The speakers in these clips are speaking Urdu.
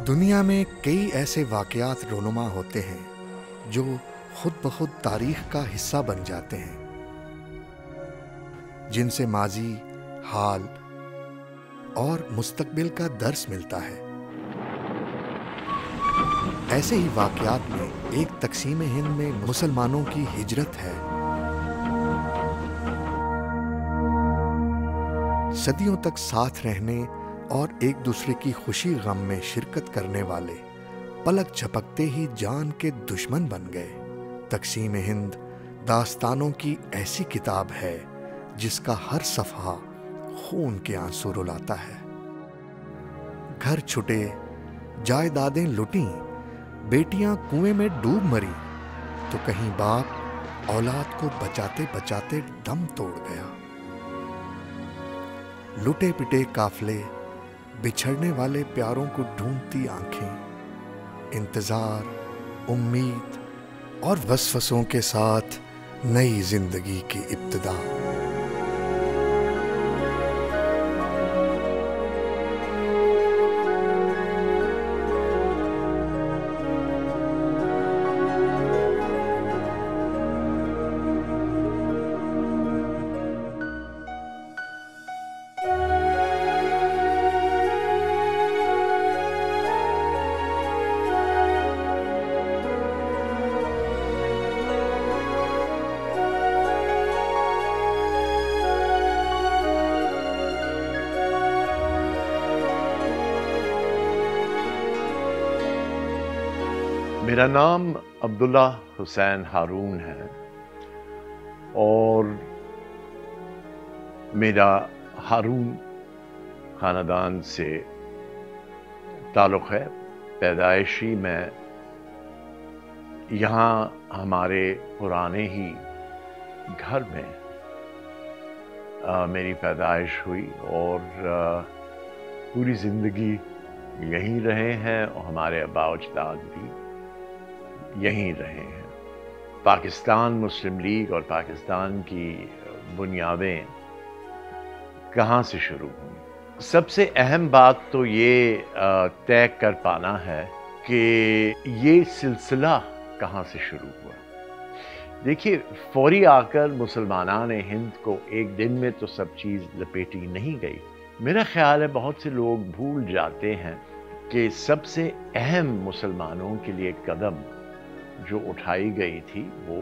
دنیا میں کئی ایسے واقعات رونما ہوتے ہیں جو خود بخود تاریخ کا حصہ بن جاتے ہیں، جن سے ماضی، حال اور مستقبل کا درس ملتا ہے۔ ایسے ہی واقعات میں ایک تقسیم ہند میں مسلمانوں کی ہجرت ہے۔ صدیوں تک ساتھ رہنے اور ایک دوسرے کی خوشی غم میں شرکت کرنے والے پلک جھپکتے ہی جان کے دشمن بن گئے۔ تقسیم ہند داستانوں کی ایسی کتاب ہے جس کا ہر صفحہ خون کے آنسو رلاتا ہے۔ گھر چھٹے، جائیدادیں لٹیں، بیٹیاں کنویں میں ڈوب مری، تو کہیں باپ اولاد کو بچاتے بچاتے دم توڑ گیا۔ لٹے پٹے قافلے، بچھڑنے والے پیاروں کو ڈھونڈتی آنکھیں، انتظار، امید اور وسوسوں کے ساتھ نئی زندگی کی ابتدا۔ میرا نام عبداللہ حسین ہارون ہے اور میرا ہارون خاندان سے تعلق ہے۔ پیدائشی میں یہاں ہمارے پرانے ہی گھر میں میری پیدائش ہوئی اور پوری زندگی یہیں رہے ہیں اور ہمارے آباء و اجداد بھی یہیں رہے ہیں۔ پاکستان مسلم لیگ اور پاکستان کی بنیادیں کہاں سے شروع ہوئیں؟ سب سے اہم بات تو یہ طے کر پانا ہے کہ یہ سلسلہ کہاں سے شروع ہوا۔ دیکھیے، فوری آ کر مسلمانان ہند کو ایک دن میں تو سب چیز لپیٹی نہیں گئی۔ میرا خیال ہے بہت سے لوگ بھول جاتے ہیں کہ سب سے اہم مسلمانوں کے لیے قدم جو اٹھائی گئی تھی وہ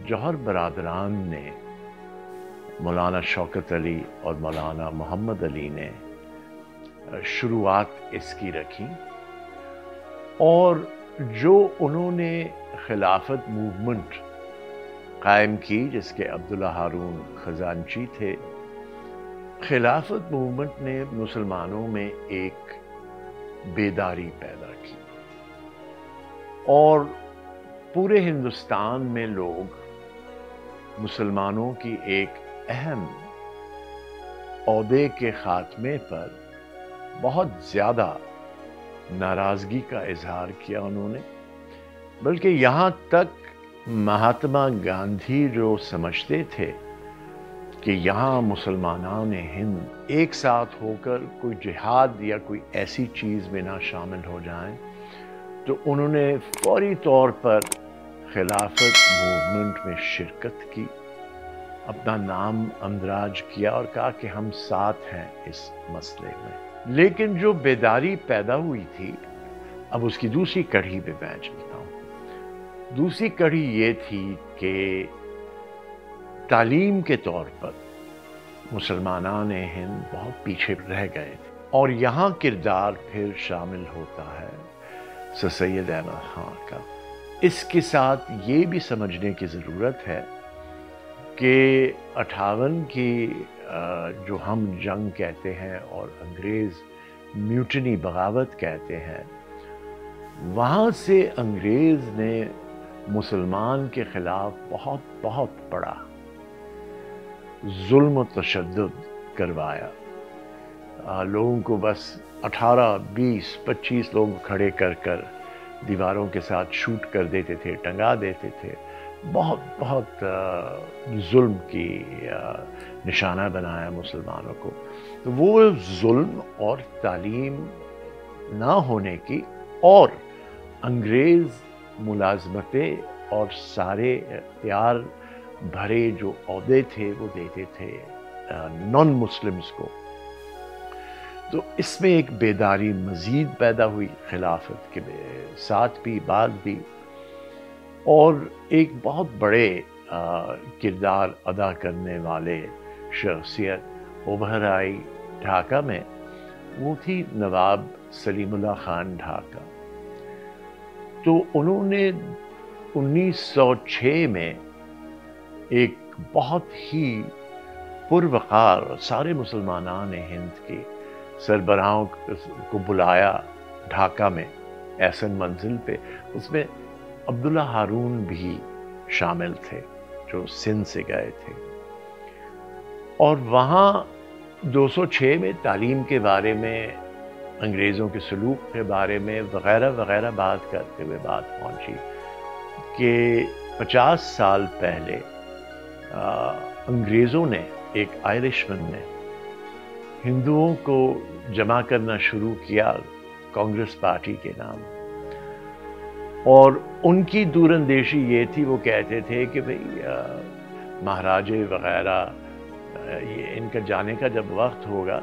جوہر برادران نے، مولانا شوکت علی اور مولانا محمد علی نے شروعات اس کی رکھی، اور جو انہوں نے خلافت موومنٹ قائم کی جس کے عبداللہ ہارون خزانچی تھے۔ خلافت موومنٹ نے مسلمانوں میں ایک بیداری پیدا کی اور پورے ہندوستان میں لوگ مسلمانوں کی ایک اہم عہدے کے خاتمے پر بہت زیادہ ناراضگی کا اظہار کیا انہوں نے، بلکہ یہاں تک مہاتما گاندھی جو سمجھتے تھے کہ یہاں مسلمانان ہند ایک ساتھ ہو کر کوئی جہاد یا کوئی ایسی چیز میں نہ شامل ہو جائیں، تو انہوں نے فوری طور پر خلافت موومنٹ میں شرکت کی، اپنا نام اندراج کیا اور کہا کہ ہم ساتھ ہیں اس مسئلے میں۔ لیکن جو بیداری پیدا ہوئی تھی، اب اس کی دوسری کڑی پہ میں چلتا ہوں۔ دوسری کڑی یہ تھی کہ تعلیم کے طور پر مسلمانان ہند بہت پیچھے رہ گئے تھے، اور یہاں کردار پھر شامل ہوتا ہے سر سید احمد خان کا۔ اس کے ساتھ یہ بھی سمجھنے کی ضرورت ہے کہ 58 کی جو ہم جنگ کہتے ہیں اور انگریز میوٹنی بغاوت کہتے ہیں، وہاں سے انگریز نے مسلمان کے خلاف بہت بہت بڑا ظلم و تشدد کروایا۔ لوگوں کو بس 18، 20، 25 لوگ کھڑے کر کر دیواروں کے ساتھ شوٹ کر دیتے تھے، ٹنگا دیتے تھے، بہت بہت ظلم کی نشانہ بنایا مسلمانوں کو۔ تو وہ ظلم اور تعلیم نہ ہونے کی، اور انگریز ملازمتیں اور سارے اختیار بھرے جو عہدے تھے وہ دیتے تھے نان مسلمز کو. تو اس میں ایک بیداری مزید پیدا ہوئی خلافت کے ساتھ بھی بعد بھی، اور ایک بہت بڑے کردار ادا کرنے والے شخصیت ابھر آئی ڈھاکہ میں. وہ تھی نواب سلیم اللہ خان ڈھاکہ. تو انہوں نے 1906 میں ایک بہت ہی پروقار سارے مسلمانان ہند کے سربراہوں کو بلایا ڈھاکہ میں احسن منزل پہ. اس میں عبداللہ ہارون بھی شامل تھے جو سندھ سے گئے تھے، اور وہاں 206 میں تعلیم کے بارے میں، انگریزوں کے سلوک کے بارے میں وغیرہ وغیرہ بات کرتے ہوئے بات پہنچی کہ 50 سال پہلے انگریزوں نے، ایک آئرشمن نے ہندوؤں کو جمع کرنا شروع کیا کانگریس پارٹی کے نام، اور ان کی دور اندیشی یہ تھی، وہ کہتے تھے کہ بھئی مہاراجے وغیرہ یہ ان کا جانے کا جب وقت ہوگا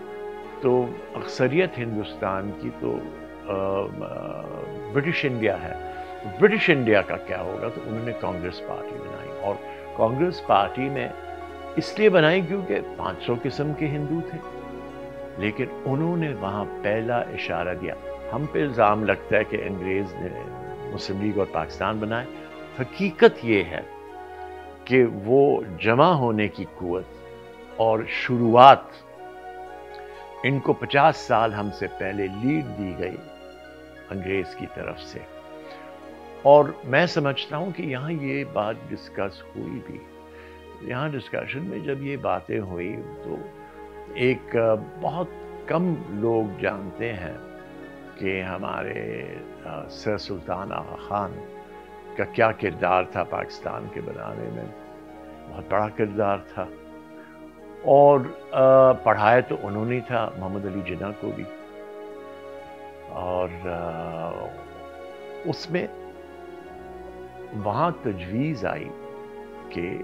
تو اکثریت ہندوستان کی تو برٹش انڈیا ہے، برٹش انڈیا کا کیا ہوگا. تو انہوں نے کانگریس پارٹی بنائی، اور کانگریس پارٹی میں اس لیے بنائی کیونکہ 500 قسم کے ہندو تھے، لیکن انہوں نے وہاں پہلا اشارہ دیا. ہم پہ الزام لگتا ہے کہ انگریز نے مسلم لیگ اور پاکستان بنائے. حقیقت یہ ہے کہ وہ جمع ہونے کی قوت اور شروعات ان کو 50 سال ہم سے پہلے لیڈ دی گئی انگریز کی طرف سے. اور میں سمجھتا ہوں کہ یہاں یہ بات ڈسکس ہوئی بھی، یہاں ڈسکشن میں جب یہ باتیں ہوئی تو ایک بہت کم لوگ جانتے ہیں کہ ہمارے سر سلطان آغا خان کا کیا کردار تھا پاکستان کے بنانے میں. بہت بڑا کردار تھا، اور پڑھایا تو انہوں نے تھا محمد علی جناح کو بھی. اور اس میں وہاں تجویز آئی کہ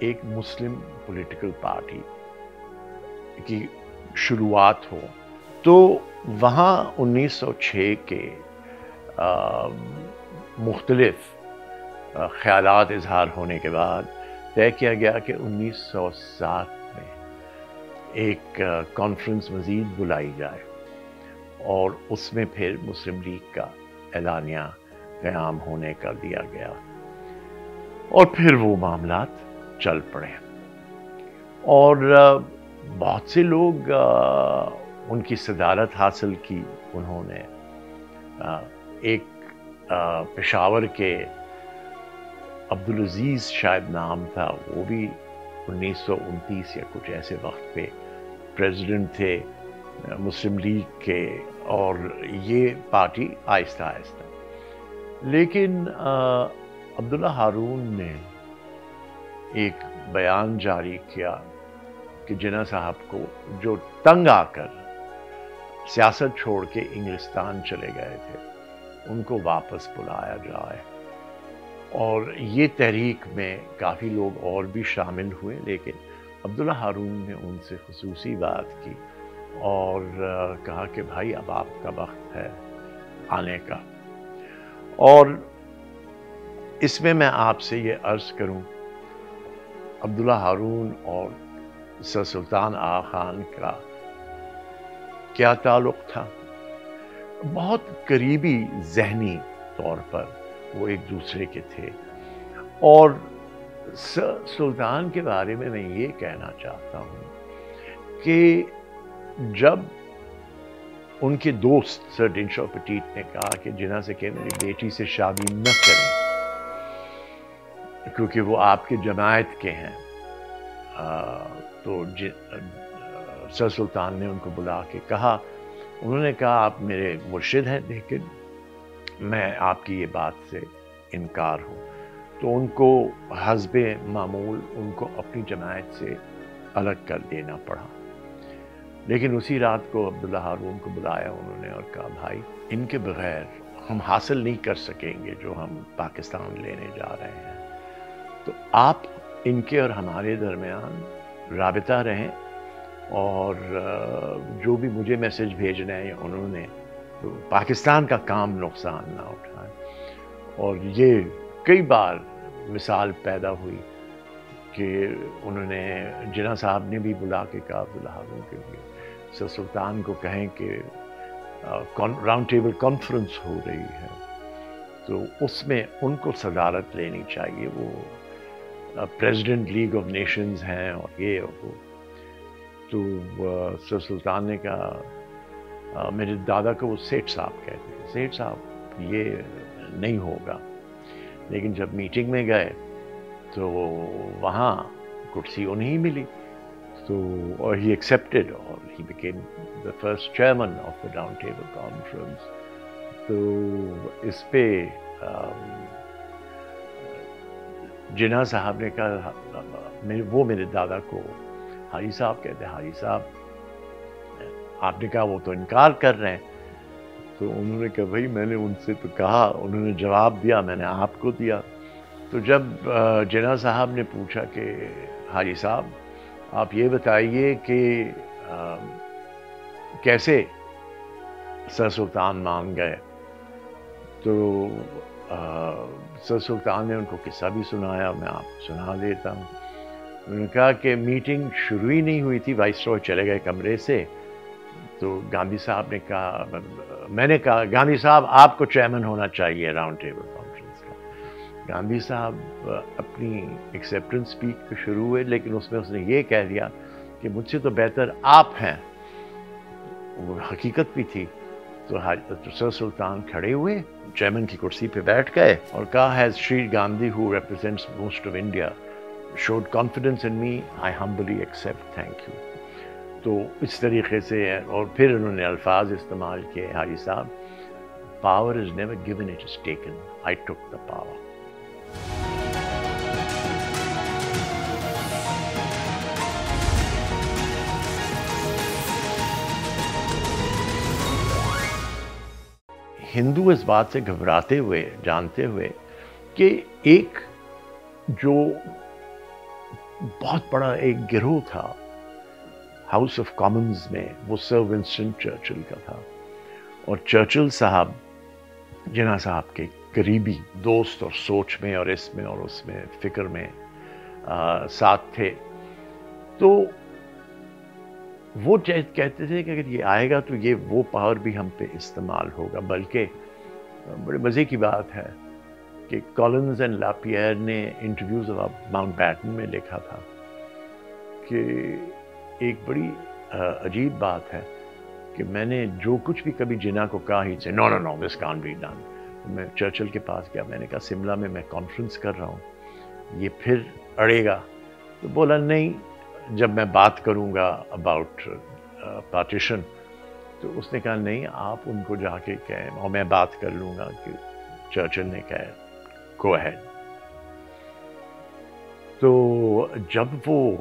ایک مسلم پولیٹیکل پارٹی کی شروعات ہو. تو وہاں 1906 کے مختلف خیالات اظہار ہونے کے بعد طے کیا گیا کہ 1907 میں ایک کانفرنس مزید بلائی جائے، اور اس میں پھر مسلم لیگ کا اعلانیہ قیام ہونے کا دیا گیا، اور پھر وہ معاملات چل پڑے. اور بہت سے لوگ ان کی صدارت حاصل کی. انہوں نے ایک پشاور کے عبدالعزیز شاید نام تھا، وہ بھی 1929 یا کچھ ایسے وقت پہ پریزیڈنٹ تھے مسلم لیگ کے، اور یہ پارٹی آہستہ آہستہ. لیکن عبداللہ ہارون نے ایک بیان جاری کیا کہ جناح صاحب کو، جو تنگ آ کر سیاست چھوڑ کے انگلستان چلے گئے تھے، ان کو واپس بلایا جائے. اور یہ تحریک میں کافی لوگ اور بھی شامل ہوئے، لیکن عبداللہ ہارون نے ان سے خصوصی بات کی اور کہا کہ بھائی اب آپ کا وقت ہے آنے کا. اور اس میں میں آپ سے یہ عرض کروں، عبداللہ ہارون اور سر سلطان آغا خان کا کیا تعلق تھا؟ بہت قریبی ذہنی طور پر وہ ایک دوسرے کے تھے. اور سر سلطان کے بارے میں یہ کہنا چاہتا ہوں کہ جب ان کے دوست سر ڈنشو پٹیٹ نے کہا کہ جناح سے کہ میری بیٹی سے شادی نہ کریں کیونکہ وہ آپ کے جماعت کے ہیں، تو سر سلطان نے ان کو بلا کے کہا، انہوں نے کہا آپ میرے مرشد ہیں لیکن میں آپ کی یہ بات سے انکار ہوں. تو ان کو حسب معمول ان کو اپنی جماعت سے الگ کر دینا پڑا. لیکن اسی رات کو عبداللہ ہارون کو بلایا انہوں نے اور کہا بھائی ان کے بغیر ہم حاصل نہیں کر سکیں گے جو ہم پاکستان لینے جا رہے ہیں، تو آپ ان کے اور ہمارے درمیان رابطہ رہیں اور جو بھی مجھے میسج بھیجنا ہے انہوں نے، تو پاکستان کا کام نقصان نہ اٹھائیں۔ اور یہ کئی بار مثال پیدا ہوئی کہ انہوں نے جناح صاحب نے بھی بلا کے کہا عبداللہ ہارون کے لیے سر سلطان کو کہیں کہ راؤنڈ ٹیبل کانفرنس ہو رہی ہے تو اس میں ان کو صدارت لینی چاہیے، وہ پریزیڈنٹ لیگ آف نیشنز ہیں اور یہ اور وہ۔ تو سر سلطان نے کہا میرے دادا کو وہ سیٹھ صاحب کہتے ہیں، سیٹھ صاحب یہ نہیں ہوگا۔ لیکن جب میٹنگ میں گئے تو وہاں کرسی انہیں ملی، تو اور ہی ایکسیپٹڈ اور he became the first chairman of the Round Table Conference۔ تو اس پہ جناح صاحب نے کہا وہ میرے دادا کو حاجی صاحب کہتے ہیں، حاجی صاحب آپ نے کہا وہ تو انکار کر رہے ہیں۔ تو انہوں نے کہا بھائی میں نے ان سے تو کہا، انہوں نے جواب دیا، میں نے آپ کو دیا۔ تو جب جناح صاحب نے پوچھا کہ حاجی صاحب آپ یہ بتائیے کہ کیسے سر سلطان مان گئے، تو سر سلطان نے ان کو قصہ بھی سنایا، میں آپ کو سنا دیتا ہوں۔ انہوں نے کہا کہ میٹنگ شروع ہی نہیں ہوئی تھی، وائس رائے چلے گئے کمرے سے، تو گاندھی صاحب نے کہا، میں نے کہا گاندھی صاحب آپ کو چیئرمین ہونا چاہیے راؤنڈ ٹیبل کانفرنس کا۔ گاندھی صاحب اپنی ایکسیپٹنس اسپیچ پہ شروع ہوئے، لیکن اس میں اس نے یہ کہہ دیا کہ مجھ سے تو بہتر آپ ہیں، وہ حقیقت بھی تھی۔ تو سر سلطان کھڑے ہوئے، چیئرمین کی کرسی پہ بیٹھ گئے اور کہا he's Shri Gandhi who represents most of India showed confidence in me, I humbly accept, thank you۔ تو اس طریقے سے، اور پھر انہوں نے الفاظ استعمال کیے، حاجی صاحب power is never given, it is taken, I took the power۔ ہندو اس بات سے گھبراتے ہوئے، جانتے ہوئے کہ ایک جو بہت بڑا ایک گروہ تھا ہاؤس آف کامنز میں، وہ سر ونسٹن چرچل کا تھا، اور چرچل صاحب جناح صاحب کے قریبی دوست اور سوچ میں اور اس میں اور اس میں فکر میں ساتھ تھے۔ تو وہ کہتے تھے کہ اگر یہ آئے گا تو یہ وہ پاور بھی ہم پہ استعمال ہوگا۔ بلکہ بڑے مزے کی بات ہے کہ کولنز اینڈ لاپیئر نے انٹرویوز آف ماؤنٹ بیٹن میں لکھا تھا کہ ایک بڑی عجیب بات ہے کہ میں نے جو کچھ بھی کبھی جناح کو کہا ہی سے نو نو نو دس کانٹ بی ڈن۔ میں چرچل کے پاس گیا، میں نے کہا سملہ میں کانفرنس کر رہا ہوں، یہ پھر اڑے گا؟ تو بولا نہیں، جب میں بات کروں گا اباؤٹ پارٹیشن، تو اس نے کہا نہیں آپ ان کو جا کے کہیں اور میں بات کر لوں گا، کہ چرچل نے کہا گو اہیڈ۔ تو جب وہ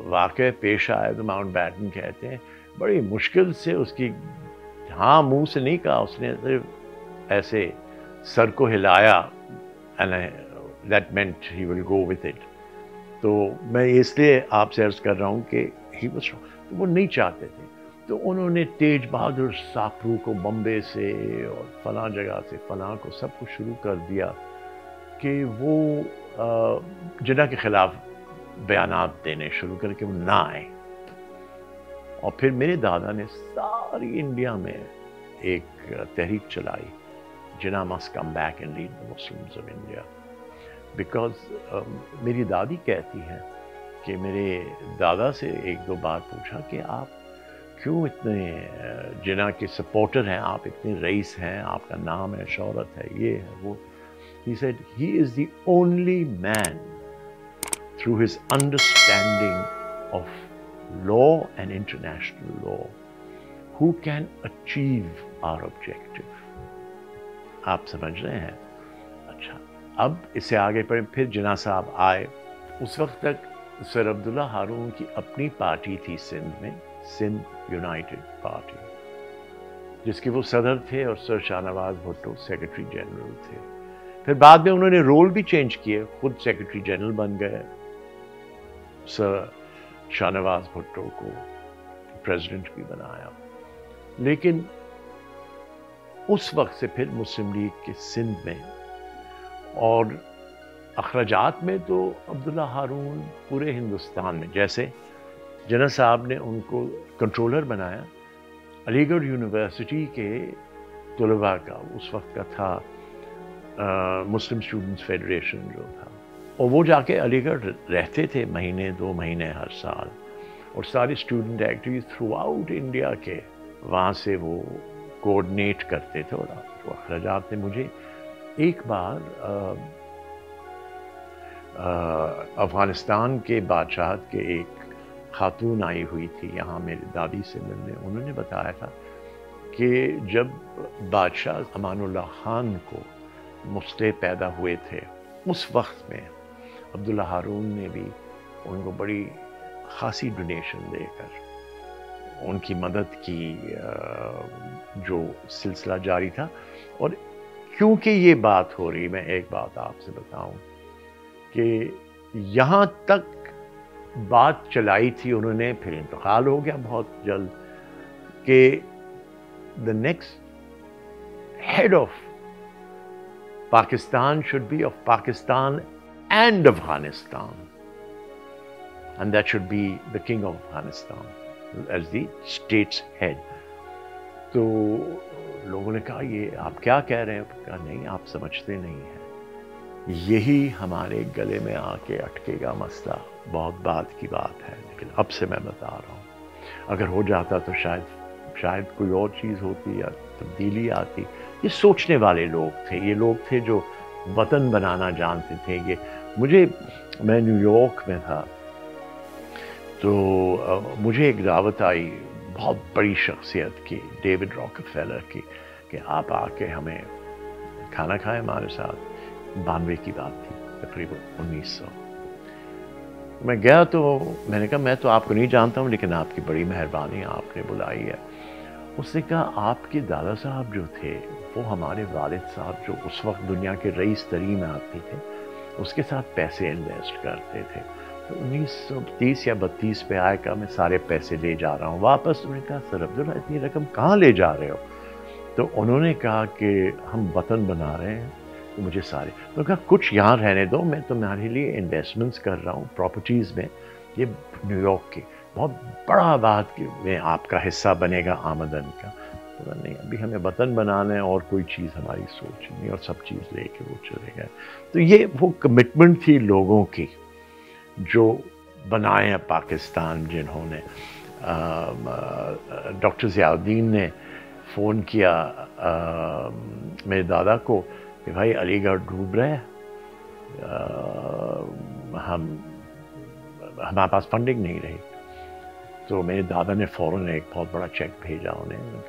واقعہ پیش آیا تو ماؤنٹ بیٹن کہتے ہیں بڑی مشکل سے اس کی ہاں منہ سے نہیں کہا، اس نے صرف ایسے سر کو ہلایا، that meant he will go with it۔ تو میں اس لیے آپ سے عرض کر رہا ہوں کہ he was wrong، وہ نہیں چاہتے تھے۔ تو انہوں نے تیج بہادر ساپرو کو بمبے سے اور فلاں جگہ سے فلاں کو سب کو شروع کر دیا کہ وہ جناح کے خلاف بیانات دینے شروع کر کے وہ نہ آئے۔ اور پھر میرے دادا نے ساری انڈیا میں ایک تحریک چلائی، جناح must come back and lead the Muslims of India۔ Because میری دادی کہتی ہے کہ میرے دادا سے ایک دو بار پوچھا کہ آپ کیوں اتنے جناح کے سپورٹر ہیں، آپ اتنے رئیس ہیں، آپ کا نام ہے، شہرت ہے، یہ ہے وہ۔ He said he is the only man through his understanding of law and international law who can achieve our objective۔ آپ سمجھ رہے ہیں؟ اچھا، اب اس سے آگے پڑھیں۔ پھر جناح صاحب آئے، اس وقت تک سر عبداللہ ہارون کی اپنی پارٹی تھی سندھ میں، سندھ یونائٹڈ پارٹی، جس کے وہ صدر تھے اور سر شاہ نواز بھٹو سیکرٹری جنرل تھے. پھر بعد میں انہوں نے رول بھی چینج کیے، خود سیکرٹری جنرل بن گئے، سر شاہ نواز بھٹو کو پریزیڈنٹ بھی بنایا. لیکن اس وقت سے پھر مسلم لیگ کے سندھ میں اور اخراجات میں تو عبداللہ ہارون پورے ہندوستان میں، جیسے جنرل صاحب نے ان کو کنٹرولر بنایا علی گڑھ یونیورسٹی کے طلباء کا، اس وقت کا تھا مسلم اسٹوڈنٹس فیڈریشن جو تھا، اور وہ جا کے علی گڑھ رہتے تھے مہینے 2 مہینے ہر سال، اور سارے student activities through out India کے وہاں سے وہ کوآرڈینیٹ کرتے تھے. اور اخراجات نے مجھے ایک بار افغانستان کے بادشاہت کے ایک خاتون آئی ہوئی تھی یہاں میری دادی سے ملنے، انہوں نے بتایا تھا کہ جب بادشاہ امان اللہ خان کو مسئلے پیدا ہوئے تھے اس وقت میں عبداللہ ہارون نے بھی ان کو بڑی خاصی ڈونیشن دے کر ان کی مدد کی، جو سلسلہ جاری تھا. اور کیونکہ یہ بات ہو رہی، میں ایک بات آپ سے بتاؤں کہ یہاں تک بات چلائی تھی انہوں نے، پھر انتقال ہو گیا بہت جلد، کہ the next head of Pakistan should be of Pakistan and Afghanistan, and that should be the king of Afghanistan as the state's head. تو لوگوں نے کہا یہ آپ کیا کہہ رہے ہیں؟ کہا نہیں، آپ سمجھتے نہیں ہیں، یہی ہمارے گلے میں آ کے اٹکے گا مسئلہ، بہت بات کی بات ہے، لیکن اب سے میں بتا رہا ہوں، اگر ہو جاتا تو شاید کوئی اور چیز ہوتی یا تبدیلی آتی. یہ سوچنے والے لوگ تھے، یہ لوگ تھے جو وطن بنانا جانتے تھے. میں نیو یارک میں تھا تو مجھے ایک دعوت آئی بہت بڑی شخصیت کی، ڈیوڈ راکفیلر کی، کہ آپ آ کے ہمیں کھانا کھائیں ہمارے ساتھ. 92 کی بات تھی، تقریباً 1900. میں گیا تو میں نے کہا میں تو آپ کو نہیں جانتا ہوں، لیکن آپ کی بڑی مہربانی، آپ نے بلائی ہے. اس نے کہا آپ کے دادا صاحب جو تھے وہ ہمارے والد صاحب جو اس وقت دنیا کے رئیس ترین آدمی تھے، اس کے ساتھ پیسے انویسٹ کرتے تھے. تو 1930 یا 32 پہ آئے کہا میں سارے پیسے لے جا رہا ہوں واپس. انہوں نے کہا سر عبداللہ اتنی رقم کہاں لے جا رہے ہو؟ تو انہوں نے کہا کہ ہم وطن بنا رہے ہیں، تو مجھے سارے، تو کہا کچھ یہاں رہنے دو، میں تمہارے لیے انویسٹمنٹس کر رہا ہوں پراپرٹیز میں، یہ نیو یارک کی بہت بڑا بات میں آپ کا حصہ بنے گا آمدن کا. تو نہیں، ابھی ہمیں وطن بنانا ہے اور کوئی چیز ہماری سوچ نہیں، اور سب چیز لے کے وہ چلے گئے. تو یہ وہ کمٹمنٹ تھی لوگوں کی جو بنائے ہیں پاکستان. جنہوں نے ڈاکٹر ضیاء الدین نے فون کیا میرے دادا کو کہ بھائی علی گڑھ ڈوب رہے ہیں، ہمارے پاس فنڈنگ نہیں رہی. تو میرے دادا نے فوراً ایک بہت بڑا چیک بھیجا انہیں.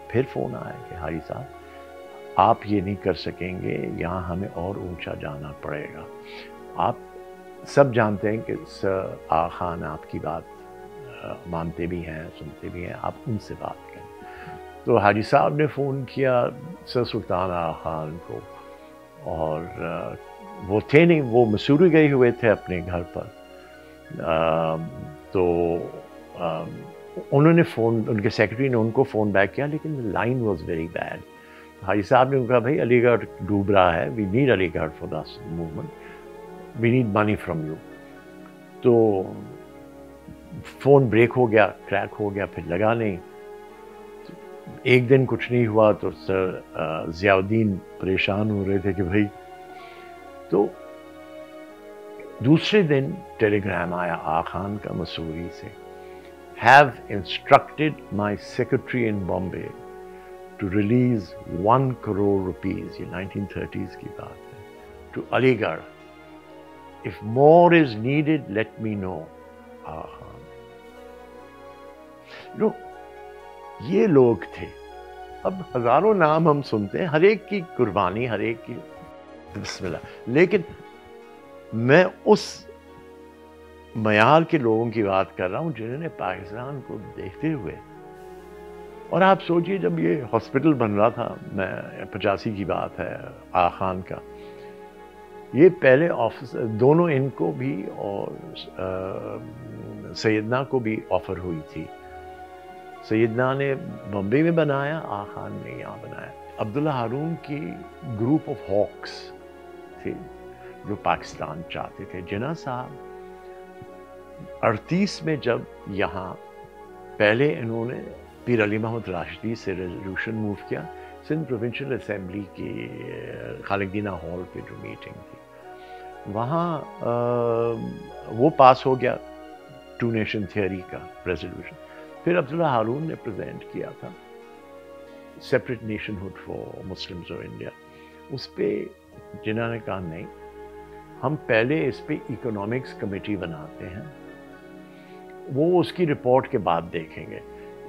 پھر فون آیا کہ حاجی صاحب آپ یہ نہیں کر سکیں گے، یہاں ہمیں اور اونچا جانا پڑے گا. آپ سب جانتے ہیں کہ سر آغا خان آپ کی بات مانتے بھی ہیں، سنتے بھی ہیں، آپ ان سے بات کریں. تو حاجی صاحب نے فون کیا سر سلطان آغا خان کو، اور وہ تھے نہیں، وہ مسوری گئے ہوئے تھے اپنے گھر پر. تو انہوں نے فون، ان کے سیکرٹری نے ان کو فون بیک کیا، لیکن لائن واز ویری بیڈ. حاجی صاحب نے کہا بھائی علی گڑھ ڈوب رہا ہے، وی need Aligarh for this movement, we need money from you. تو فون بریک ہو گیا، کریک ہو گیا، پھر لگا نہیں. ایک دن کچھ نہیں ہوا تو سر ضیاء الدین پریشان ہو رہے تھے کہ بھائی. تو دوسرے دن ٹیلی گرام آیا آغا خان کا مسوری سے، have instructed my secretary in Bombay to release 1 crore rupees, یہ 1930s کی بات ہے، to Ali Garh. If more is needed, let me know. آغا خان. یہ لوگ تھے. اب ہزاروں نام ہم سنتے ہیں، ہر ایک کی قربانی، ہر ایک کی بسم اللہ. لیکن میں اس معیار کے لوگوں کی بات کر رہا ہوں جنہوں نے پاکستان کو دیکھتے ہوئے، اور آپ سوچئے جب یہ ہاسپٹل بن رہا تھا، میں 85 کی بات ہے، آغا خان کا، یہ پہلے آفس دونوں ان کو بھی اور سیدنا کو بھی آفر ہوئی تھی. سیدنا نے بمبئی میں بنایا، آغا خان نے یہاں بنایا. عبداللہ ہارون کی گروپ آف ہاکس تھے جو پاکستان چاہتے تھے. جناح صاحب 38 میں جب یہاں پہلے انہوں نے پیر علی محمد راشدی سے ریزولوشن موو کیا، سندھ پروونشل اسمبلی کی خالق دینہ ہال پہ جو میٹنگ تھی، وہاں وہ پاس ہو گیا ٹو نیشن تھیوری کا ریزولوشن. پھر عبداللہ ہارون نے پریزنٹ کیا تھا separate nationhood for Muslims of India. اس پہ جنہوں نے کہا نہیں، ہم پہلے اس پہ اکنامکس کمیٹی بناتے ہیں، وہ اس کی رپورٹ کے بعد دیکھیں گے.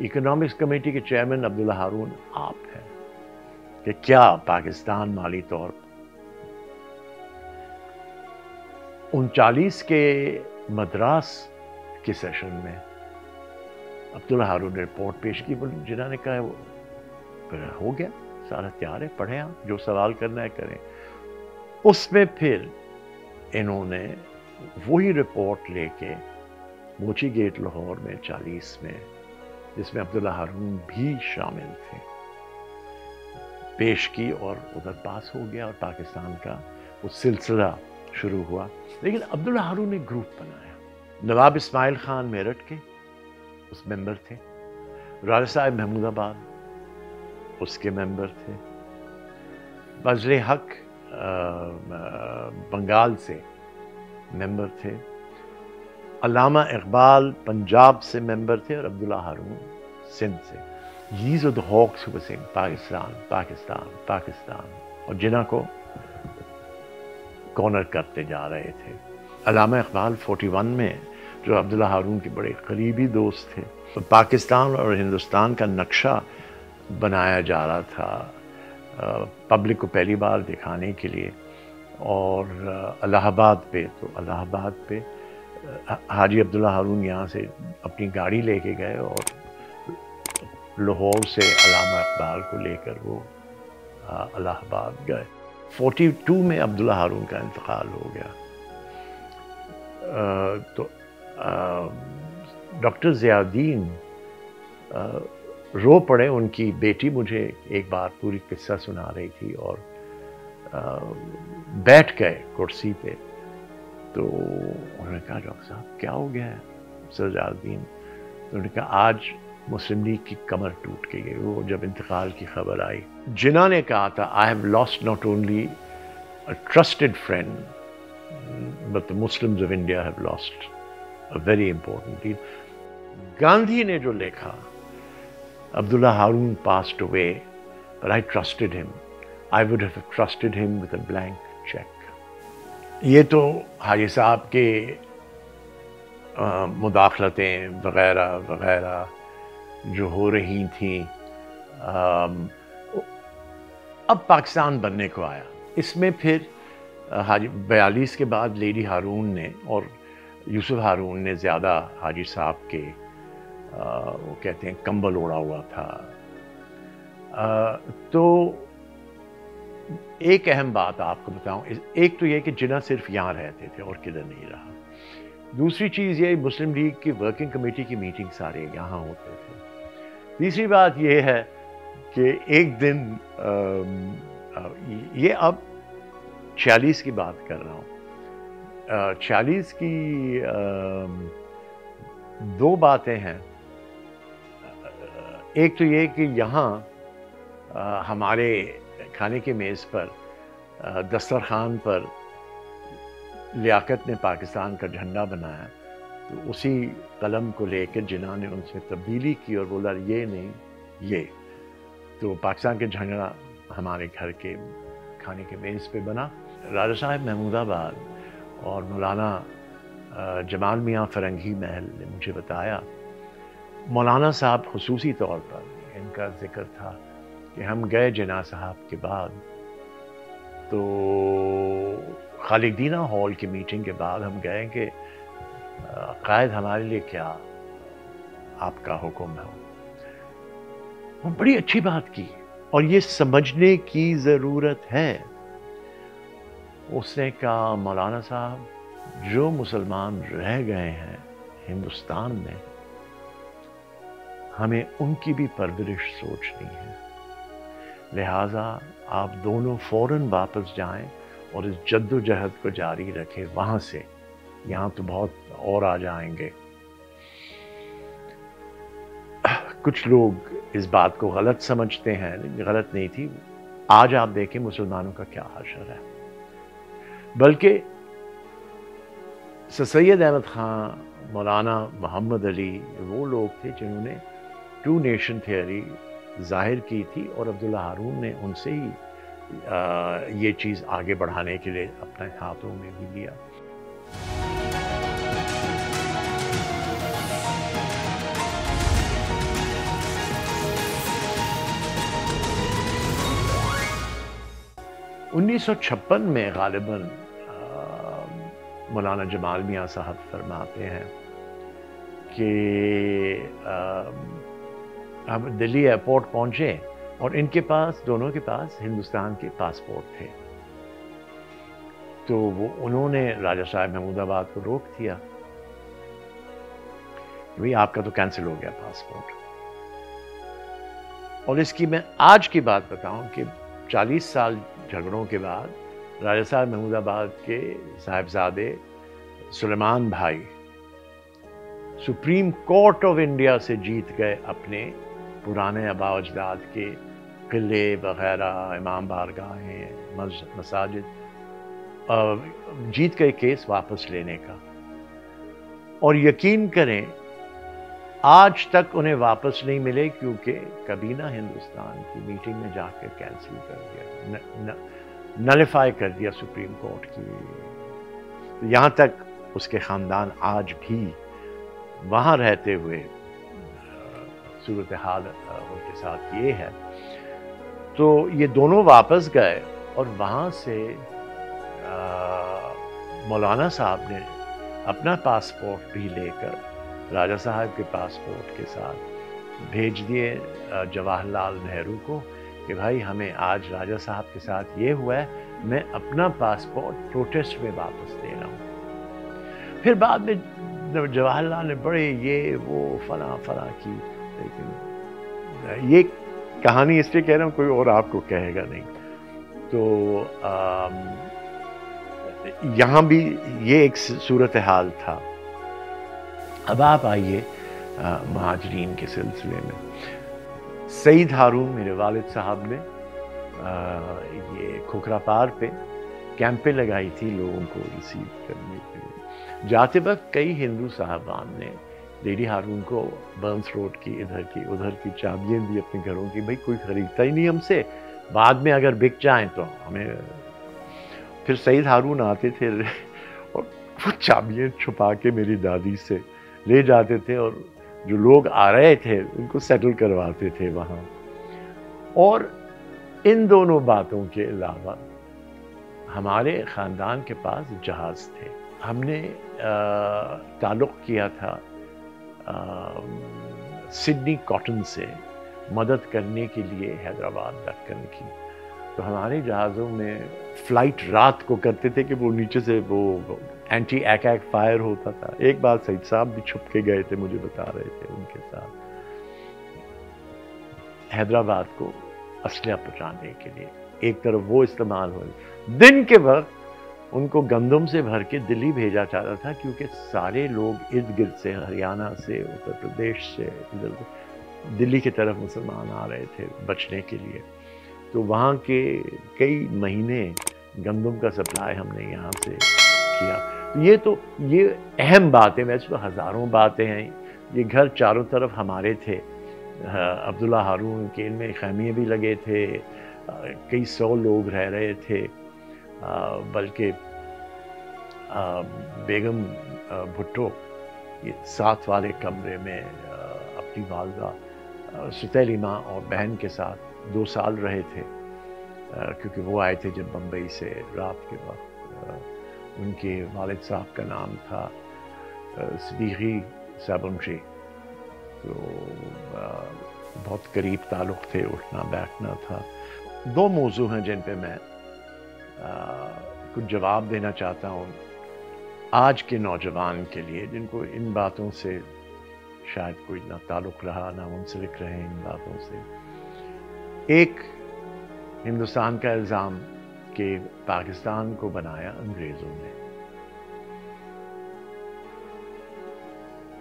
اکنامکس کمیٹی کے چیئرمین عبداللہ ہارون آپ ہیں کہ کیا پاکستان مالی طور پر 39 کے مدراس کے سیشن میں عبداللہ ہارون نے رپورٹ پیش کی. جنہوں نے کہا وہ ہو گیا، سارا تیار ہے، پڑھیں آپ، جو سوال کرنا ہے کریں. اس میں پھر انہوں نے وہی رپورٹ لے کے موچی گیٹ لاہور میں 40 میں، جس میں عبداللہ ہارون بھی شامل تھے، پیش کی اور ادھر پاس ہو گیا اور پاکستان کا وہ سلسلہ شروع ہوا. لیکن عبداللہ ہارون نے گروپ بنایا. نواب اسماعیل خان میرٹھ کے اس ممبر تھے، راجہ صاحب محمود آباد اس کے ممبر تھے، فضل حق بنگال سے ممبر تھے، علامہ اقبال پنجاب سے ممبر تھے، اور عبداللہ ہارون سندھ سے. These are the hawks who were saying Pakistan Pakistan Pakistan, اور جنہوں کو کارنر کرتے جا رہے تھے. علامہ اقبال 41 میں جو عبداللہ ہارون کے بڑے قریبی دوست تھے، پاکستان اور ہندوستان کا نقشہ بنایا جا رہا تھا پبلک کو پہلی بار دکھانے کے لیے. اور الہ آباد پہ، تو الہ آباد پہ حاجی عبداللہ ہارون یہاں سے اپنی گاڑی لے کے گئے اور لاہور سے علامہ اقبال کو لے کر وہ الہ آباد گئے. 42 میں عبداللہ ہارون کا انتقال ہو گیا. تو ڈاکٹر ضیاء الدین رو پڑے. ان کی بیٹی مجھے ایک بار پوری قصہ سنا رہی تھی اور بیٹھ گئے کرسی پہ. تو انہوں نے کہا ڈاکٹر صاحب کیا ہو گیا ہے سر ضیاء الدین؟ تو انہوں نے کہا آج مسلم لیگ کی کمر ٹوٹ گئی. وہ جب انتقال کی خبر آئی، جنہوں نے کہا تھا I have lost not only a trusted friend but the Muslims of India have lost a very important leader. Gandhi نے جو لکھا عبداللہ Haroon passed away but I trusted him. I would have trusted him with a blank check. یہ تو حاجی صاحب کے مداخلتیں وغیرہ وغیرہ جو ہو رہی تھیں. اب پاکستان بننے کو آیا. اس میں پھر 42 کے بعد لیڈی ہارون نے اور یوسف ہارون نے زیادہ حاجی صاحب کے وہ کہتے ہیں کمبل اوڑا ہوا تھا. تو ایک اہم بات آپ کو بتاؤں، ایک تو یہ کہ جناح صرف یہاں رہتے تھے اور کدھر نہیں رہا. دوسری چیز یہ مسلم لیگ کی ورکنگ کمیٹی کی میٹنگ سارے یہاں ہوتے تھے. تیسری بات یہ ہے کہ ایک دن یہ اب 46 کی بات کر رہا ہوں. 46 کی دو باتیں ہیں. ایک تو یہ کہ یہاں ہمارے کھانے کے میز پر دسترخوان پر لیاقت نے پاکستان کا جھنڈا بنایا، تو اسی قلم کو لے کے جناح نے ان سے تبدیلی کی اور بولا یہ نہیں یہ. تو پاکستان کے جھنڈا ہمارے گھر کے کھانے کے میز پہ بنا. راجہ صاحب محمود آباد اور مولانا جمال میاں فرنگی محل نے مجھے بتایا، مولانا صاحب خصوصی طور پر ان کا ذکر تھا کہ ہم گئے جناح صاحب کے بعد، تو خالق دینہ ہال کی میٹنگ کے بعد ہم گئے کہ قائد ہمارے لیے کیا آپ کا حکم ہے. وہ بڑی اچھی بات کی اور یہ سمجھنے کی ضرورت ہے. اس نے کہا مولانا صاحب جو مسلمان رہ گئے ہیں ہندوستان میں ہمیں ان کی بھی پرورش سوچنی ہے، لہٰذا آپ دونوں فوراً واپس جائیں اور اس جد و جہد کو جاری رکھیں وہاں سے. یہاں تو بہت اور آ جائیں گے. کچھ لوگ اس بات کو غلط سمجھتے ہیں، غلط نہیں تھی. آج آپ دیکھیں مسلمانوں کا کیا حشر ہے. بلکہ سید احمد خان، مولانا محمد علی، وہ لوگ تھے جنہوں نے ٹو نیشن تھیوری ظاہر کی تھی اور عبداللہ ہارون نے ان سے ہی یہ چیز آگے بڑھانے کے لیے اپنے ہاتھوں میں بھی لیا. انیس سو چھپن میں غالباً مولانا جمال میاں صاحب فرماتے ہیں کہ ہم دلی ایئرپورٹ پہنچے اور ان کے پاس، دونوں کے پاس ہندوستان کے پاسپورٹ تھے. تو وہ انہوں نے راجہ صاحب محمود آباد کو روک دیا کہ بھئی آپ کا تو کینسل ہو گیا پاسپورٹ. اور اس کی میں آج کی بات بتاؤں کہ 40 سال جھگڑوں کے بعد راجہ صاحب محمود آباد کے صاحبزادے سلیمان بھائی سپریم کورٹ آف انڈیا سے جیت گئے اپنے پرانے آباء و اجداد کے قلعے وغیرہ، امام بارگاہیں، مساجد، جیت گئے کیس واپس لینے کا. اور یقین کریں آج تک انہیں واپس نہیں ملے کیونکہ کابینہ ہندوستان کی میٹنگ میں جا کے کینسل کر دیا، نلیفائی کر دیا سپریم کورٹ کی. یہاں تک اس کے خاندان آج بھی وہاں رہتے ہوئے صورتحال ان کے ساتھ یہ ہے. تو یہ دونوں واپس گئے اور وہاں سے مولانا صاحب نے اپنا پاسپورٹ بھی لے کر راجہ صاحب کے پاسپورٹ کے ساتھ بھیج دیے جواہر لال نہرو کو کہ بھائی ہمیں آج راجہ صاحب کے ساتھ یہ ہوا ہے، میں اپنا پاسپورٹ پروٹیسٹ میں واپس دے رہا ہوں. پھر بعد میں جواہر لال نے بڑے یہ وہ فلاں کی، لیکن یہ کہانی اس لیے کہہ رہا ہوں کوئی اور آپ کو کہے گا نہیں. تو یہاں بھی یہ ایک صورتحال تھا. اب آپ آئیے مہاجرین کے سلسلے میں. سعید ہارون میرے والد صاحب نے یہ کھوکھرا پار پہ کیمپیں لگائی تھی لوگوں کو ریسیو کرنے کے لیے. جاتے وقت کئی ہندو صاحبان نے لیڈی ہارون کو برنس روڈ کی ادھر کی چابیاں دی اپنے گھروں کی. بھائی کوئی خریدتا ہی نہیں ہم سے، بعد میں اگر بک جائیں تو ہمیں. پھر سعید ہارون آتے تھے اور وہ چابیاں چھپا کے میری دادی سے لے جاتے تھے اور جو لوگ آ رہے تھے ان کو سیٹل کرواتے تھے وہاں. اور ان دونوں باتوں کے علاوہ ہمارے خاندان کے پاس جہاز تھے. ہم نے تعلق کیا تھا سڈنی کاٹن سے مدد کرنے کے لیے حیدرآباد دکن کی. تو ہمارے جہازوں میں فلائٹ رات کو کرتے تھے کہ وہ نیچے سے وہ اینٹی ایک فائر ہوتا تھا. ایک بار سعید صاحب بھی چھپ کے گئے تھے، مجھے بتا رہے تھے ان کے ساتھ حیدرآباد کو اسلحہ پہنچانے کے لیے. ایک طرف وہ استعمال ہوئے، دن کے وقت ان کو گندم سے بھر کے دلی بھیجا جاتا تھا کیونکہ سارے لوگ ارد گرد سے، ہریانہ سے، اتر پردیش سے، ادھر دلی کی طرف مسلمان آ رہے تھے بچنے کے لیے. تو وہاں کے کئی مہینے گندم کا سپلائی ہم نے یہاں سے کیا. یہ اہم باتیں، ویسے تو ہزاروں باتیں ہیں. یہ گھر چاروں طرف ہمارے تھے. عبداللہ ہارون کے ان میں خیمے بھی لگے تھے، کئی 100 لوگ رہ رہے تھے. بلکہ بیگم بھٹو یہ 7 والے کمرے میں اپنی والدہ ستیلی ماں اور بہن کے ساتھ 2 سال رہے تھے کیونکہ وہ آئے تھے جب بمبئی سے رات کے وقت. ان کے والد صاحب کا نام تھا صدیقی صاحب منشی، تو بہت قریب تعلق تھے، اٹھنا بیٹھنا تھا۔ دو موضوع ہیں جن پہ میں کچھ جواب دینا چاہتا ہوں آج کے نوجوان کے لیے، جن کو ان باتوں سے شاید کوئی نہ تعلق رہا، نہ منسلک رہے ان باتوں سے۔ ایک، ہندوستان کا الزام کہ پاکستان کو بنایا انگریزوں نے۔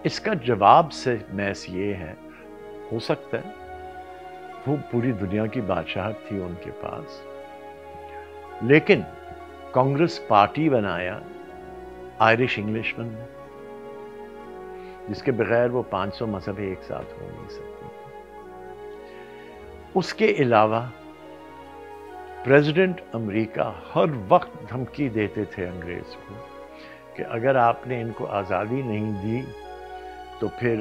اس کا جواب صرف محض یہ ہے، ہو سکتا ہے وہ پوری دنیا کی بادشاہت تھی ان کے پاس، لیکن کانگریس پارٹی بنایا آئرش انگلش مین نے، جس کے بغیر وہ 500 مذہب ایک ساتھ ہو نہیں سکتے۔ اس کے علاوہ پریزیڈنٹ امریکہ ہر وقت دھمکی دیتے تھے انگریز کو کہ اگر آپ نے ان کو آزادی نہیں دی تو پھر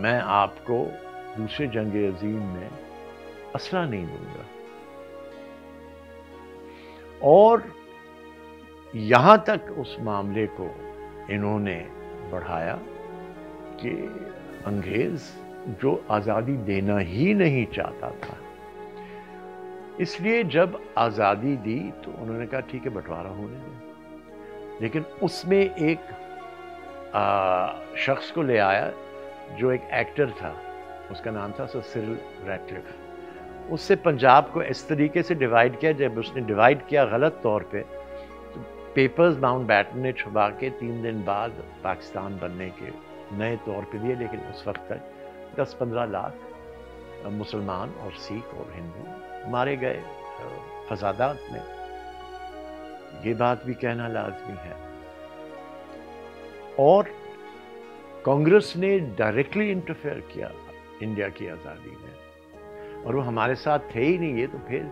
میں آپ کو دوسرے جنگ عظیم میں اسلحہ نہیں دوں گا۔ اور یہاں تک اس معاملے کو انہوں نے بڑھایا کہ انگریز جو آزادی دینا ہی نہیں چاہتا تھا، اس لیے جب آزادی دی تو انہوں نے کہا ٹھیک ہے بٹوارا ہونے دیں، لیکن اس میں ایک شخص کو لے آیا جو ایک ایکٹر تھا، اس کا نام تھا سر سرل ریڈکلف۔ اس سے پنجاب کو اس طریقے سے ڈیوائیڈ کیا، جب اس نے ڈیوائیڈ کیا غلط طور پہ تو پیپرز ماؤنٹ بیٹن نے چھپا کے 3 دن بعد پاکستان بننے کے نئے طور پہ دیے، لیکن اس وقت تک 10-15 لاکھ مسلمان اور سکھ اور ہندو مارے گئے فسادات میں۔ یہ بات بھی کہنا لازمی ہے۔ اور کانگریس نے ڈائریکٹلی انٹرفیئر کیا انڈیا کی آزادی میں، اور وہ ہمارے ساتھ تھے ہی نہیں۔ یہ تو پھر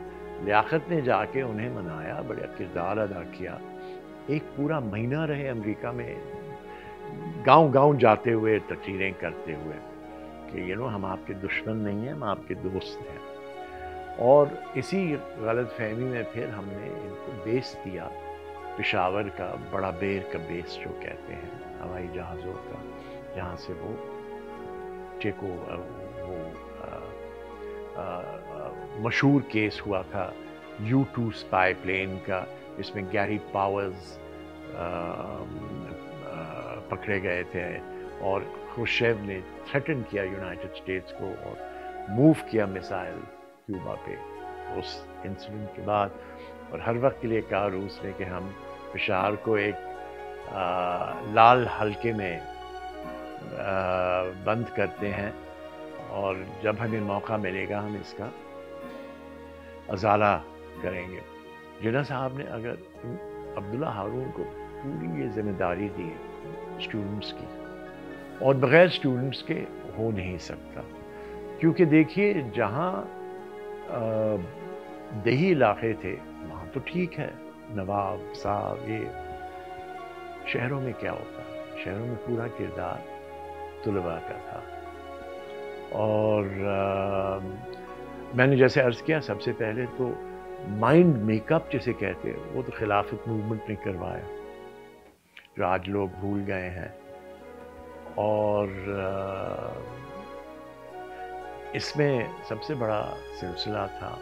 لیاقت نے جا کے انہیں منایا، بڑا کردار ادا کیا۔ ایک پورا مہینہ رہے امریکہ میں، گاؤں گاؤں جاتے ہوئے تقریریں کرتے ہوئے کہ ہم آپ کے دشمن نہیں ہیں، ہم آپ کے دوست ہیں۔ اور اسی غلط فہمی میں پھر ہم نے ان کو بیس دیا، پشاور کا بڑا بیر کا بیس جو کہتے ہیں ہوائی جہازوں کا، جہاں سے وہ مشہور کیس ہوا تھا U-2 اسپائی پلین کا، جس میں گیری پاورز پکڑے گئے تھے، اور خروشچیو نے تھریٹن کیا یونائٹڈ اسٹیٹس کو اور موو کیا میسائل کیوبا پہ اس انسیڈنٹ کے بعد۔ اور ہر وقت کے لیے کہا روس نے کہ ہم پشاور کو ایک لال حلقے میں بند کرتے ہیں، اور جب ہمیں موقع ملے گا ہم اس کا ازالہ کریں گے۔ جناح صاحب نے اگر عبداللہ ہارون کو پوری یہ ذمہ داری دی اسٹوڈنٹس کی، اور بغیر اسٹوڈنٹس کے ہو نہیں سکتا، کیونکہ دیکھیے جہاں دیہی علاقے تھے وہاں تو ٹھیک ہے، نواب صاحب، یہ شہروں میں کیا ہوتا ہے؟ شہروں میں پورا کردار طلباء کا تھا۔ اور میں نے جیسے عرض کیا، سب سے پہلے تو مائنڈ میک اپ جسے کہتے ہیں، وہ تو خلافت موومنٹ نے کروایا، جو آج لوگ بھول گئے ہیں۔ اور اس میں سب سے بڑا سلسلہ تھا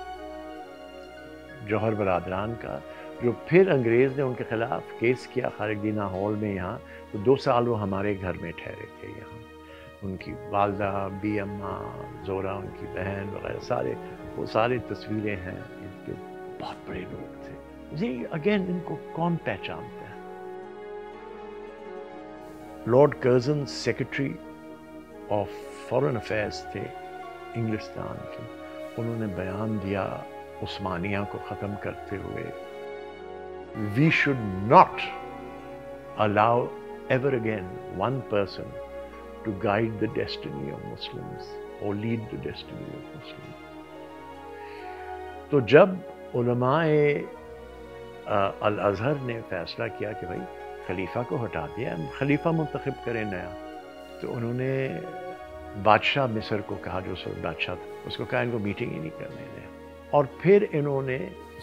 جوہر برادران کا، جو پھر انگریز نے ان کے خلاف کیس کیا خالق دینا ہال میں یہاں، تو 2 سال وہ ہمارے گھر میں ٹھہرے تھے یہاں۔ ان کی والدہ، بی اماں، زورا ان کی بہن وغیرہ، وہ سارے تصویریں ہیں۔ ان کے بہت بڑے لوگ تھے۔ یہ اگین ان کو کون پہچانتا ہے؟ Lord Curzon secretary of foreign affairs تھے انگلستان کے، انہوں نے بیان دیا عثمانیہ کو ختم کرتے ہوئے، we should not allow ever again one person to guide the destiny of Muslims or lead the destiny of Muslims۔ تو جب علماء الازہر نے فیصلہ کیا کہ بھائی خلیفہ کو ہٹا دیا، خلیفہ منتخب کریں نیا، تو انہوں نے بادشاہ مصر کو کہا، جو بادشاہ تھا، اس کو کہا ان کو میٹنگ ہی نہیں کرنے دیں۔ اور پھر انہوں نے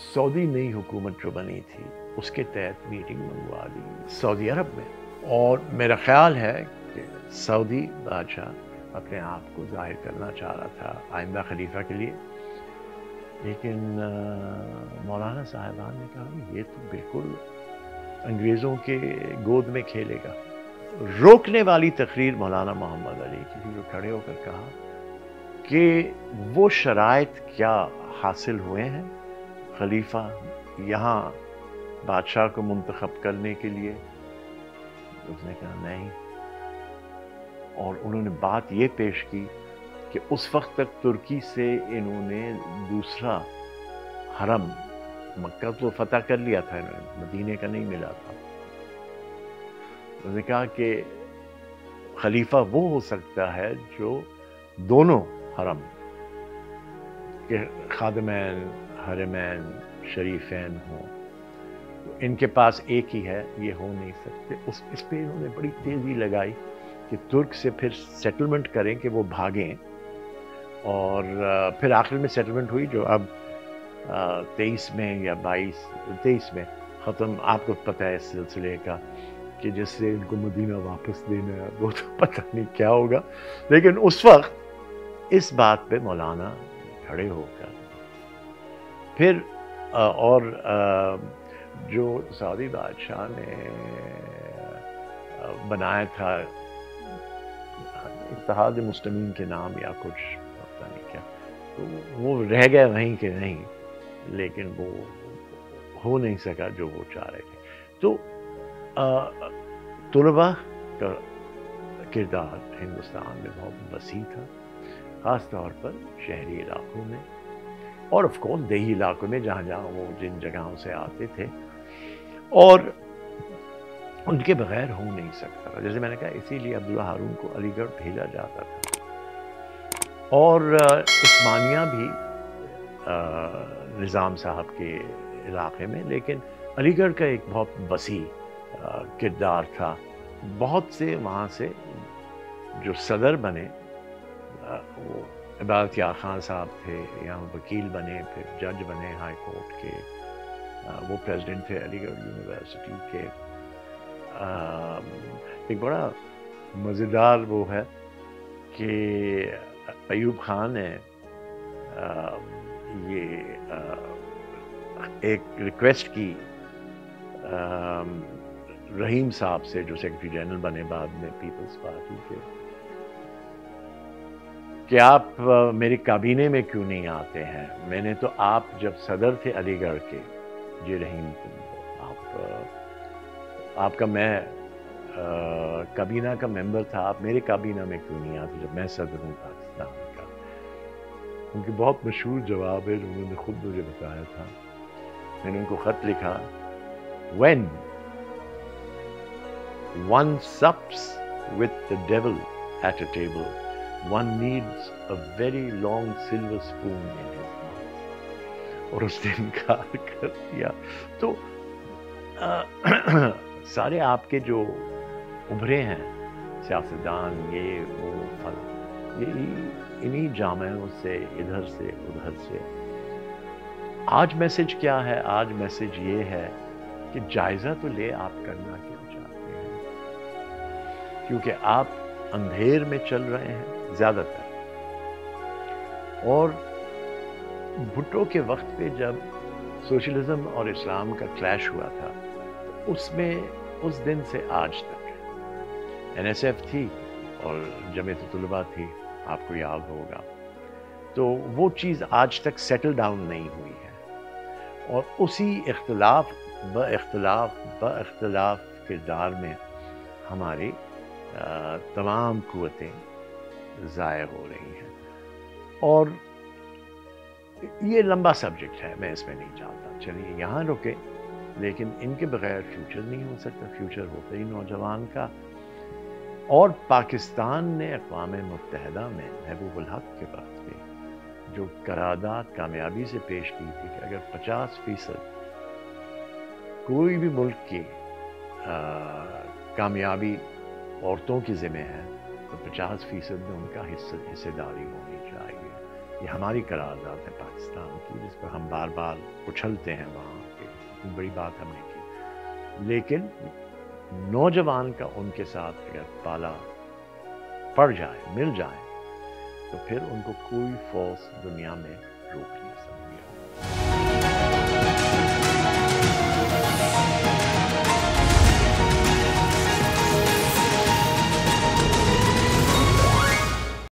سعودی نئی حکومت جو بنی تھی اس کے تحت میٹنگ منگوا دی سعودی عرب میں۔ اور میرا خیال ہے کہ سعودی بادشاہ اپنے آپ کو ظاہر کرنا چاہ رہا تھا آئندہ خلیفہ کے لیے، لیکن مولانا صاحبان نے کہا یہ تو بالکل انگریزوں کے گود میں کھیلے گا۔ روکنے والی تقریر مولانا محمد علی کی تھی، جو کھڑے ہو کر کہا کہ وہ شرائط کیا حاصل ہوئے ہیں خلیفہ یہاں بادشاہ کو منتخب کرنے کے لیے؟ اس نے کہا نہیں، اور انہوں نے بات یہ پیش کی کہ اس وقت تک ترکی سے انہوں نے دوسرا حرم مکہ تو فتح کر لیا تھا، انہوں نے مدینے کا نہیں ملا تھا۔ انہوں نے کہا کہ خلیفہ وہ ہو سکتا ہے جو دونوں حرم کہ خادمین حرمین شریفین ہوں، تو ان کے پاس ایک ہی ہے، یہ ہو نہیں سکتے۔ اس پہ انہوں نے بڑی تیزی لگائی کہ ترک سے پھر سیٹلمنٹ کریں کہ وہ بھاگیں، اور پھر آخر میں سیٹلمنٹ ہوئی جو اب 23 میں یا 23 میں ختم۔ آپ کو پتہ ہے اس سلسلے کا کہ جس سے ان کو مدینہ واپس دینا ہے وہ تو پتہ نہیں کیا ہوگا، لیکن اس وقت اس بات پہ مولانا کھڑے ہو کر پھر اور جو سعودی بادشاہ نے بنایا تھا اتحاد مسلمین کے نام یا کچھ پتہ نہیں کیا، تو وہ رہ گئے وہیں کہ نہیں، لیکن وہ ہو نہیں سکا جو وہ چاہ رہے تھے۔ تو طلباء کا کردار ہندوستان میں بہت وسیع تھا، خاص طور پر شہری علاقوں میں، اور آف کورس دیہی علاقوں میں جہاں جہاں وہ جن جگہوں سے آتے تھے، اور ان کے بغیر ہو نہیں سکتا تھا۔ جیسے میں نے کہا اسی لیے عبداللہ ہارون کو علی گڑھ بھیجا جاتا تھا، اور عثمانیہ بھی نظام صاحب کے علاقے میں، لیکن علی گڑھ کا ایک بہت وسیع کردار تھا۔ بہت سے وہاں سے جو صدر بنے، وہ عبادت یار خان صاحب تھے، یہاں وکیل بنے، پھر جج بنے ہائی کورٹ کے، وہ پریزیڈنٹ تھے علی گڑھ یونیورسٹی کے۔ ایک بڑا مزیدار وہ ہے کہ ایوب خان نے یہ ایک ریکویسٹ کی رحیم صاحب سے، جو سیکرٹری جنرل بنے بعد میں پیپلز پارٹی کے، کہ آپ میری کابینے میں کیوں نہیں آتے ہیں؟ میں نے تو آپ جب صدر تھے علی گڑھ کے، جی رحیم، آپ کا میں کابینہ کا ممبر تھا، آپ میرے کابینہ میں کیوں نہیں آتے جب میں صدر ہوں پاکستان کا؟ ان کی بہت مشہور جواب ہے جو انہوں نے خود مجھے بتایا تھا۔ میں نے ان کو خط لکھا، when one sups with the devil at a table, one needs a very long silver spoon in his mouth. اور اس نے انکار کر دیا۔ تو سارے آپ کے جو ابھرے ہیں سیاستدان، یہ وہ فل، یہ انہی جامعوں سے، ادھر سے ادھر سے۔ آج میسج کیا ہے؟ آج میسج یہ ہے کہ جائزہ تو لے آپ کرنا کیا چاہتے ہیں، کیونکہ آپ اندھیر میں چل رہے ہیں زیادہ تر۔ اور بھٹو کے وقت پہ جب سوشلزم اور اسلام کا کلیش ہوا تھا، تو اس میں اس دن سے آج تک NSF تھی اور جمعیت طلباء تھی، آپ کو یاد ہوگا، تو وہ چیز آج تک سیٹل ڈاؤن نہیں ہوئی ہے، اور اسی اختلاف اختلاف کردار میں ہماری تمام قوتیں ضائع ہو رہی ہیں۔ اور یہ لمبا سبجیکٹ ہے، میں اس میں نہیں چاہتا، چلیے یہاں رکے، لیکن ان کے بغیر فیوچر نہیں ہو سکتا۔ فیوچر ہوتا ہی نوجوان کا۔ اور پاکستان نے اقوام متحدہ میں محبوب الحق کے وقت پہ جو قرارداد کامیابی سے پیش کی تھی کہ اگر 50% کوئی بھی ملک کی کامیابی عورتوں کی ذمہ ہے، تو 50% میں ان کا حصہ داری ہونی چاہیے۔ یہ ہماری قرارداد ہے پاکستان کی، جس پر ہم بار بار اچھلتے ہیں وہاں کہ اتنی بڑی بات ہم نے کی، لیکن نوجوان کا ان کے ساتھ اگر پالا پڑ جائیں، مل جائیں، تو پھر ان کو کوئی فورس دنیا میں روک نہیں سکتا۔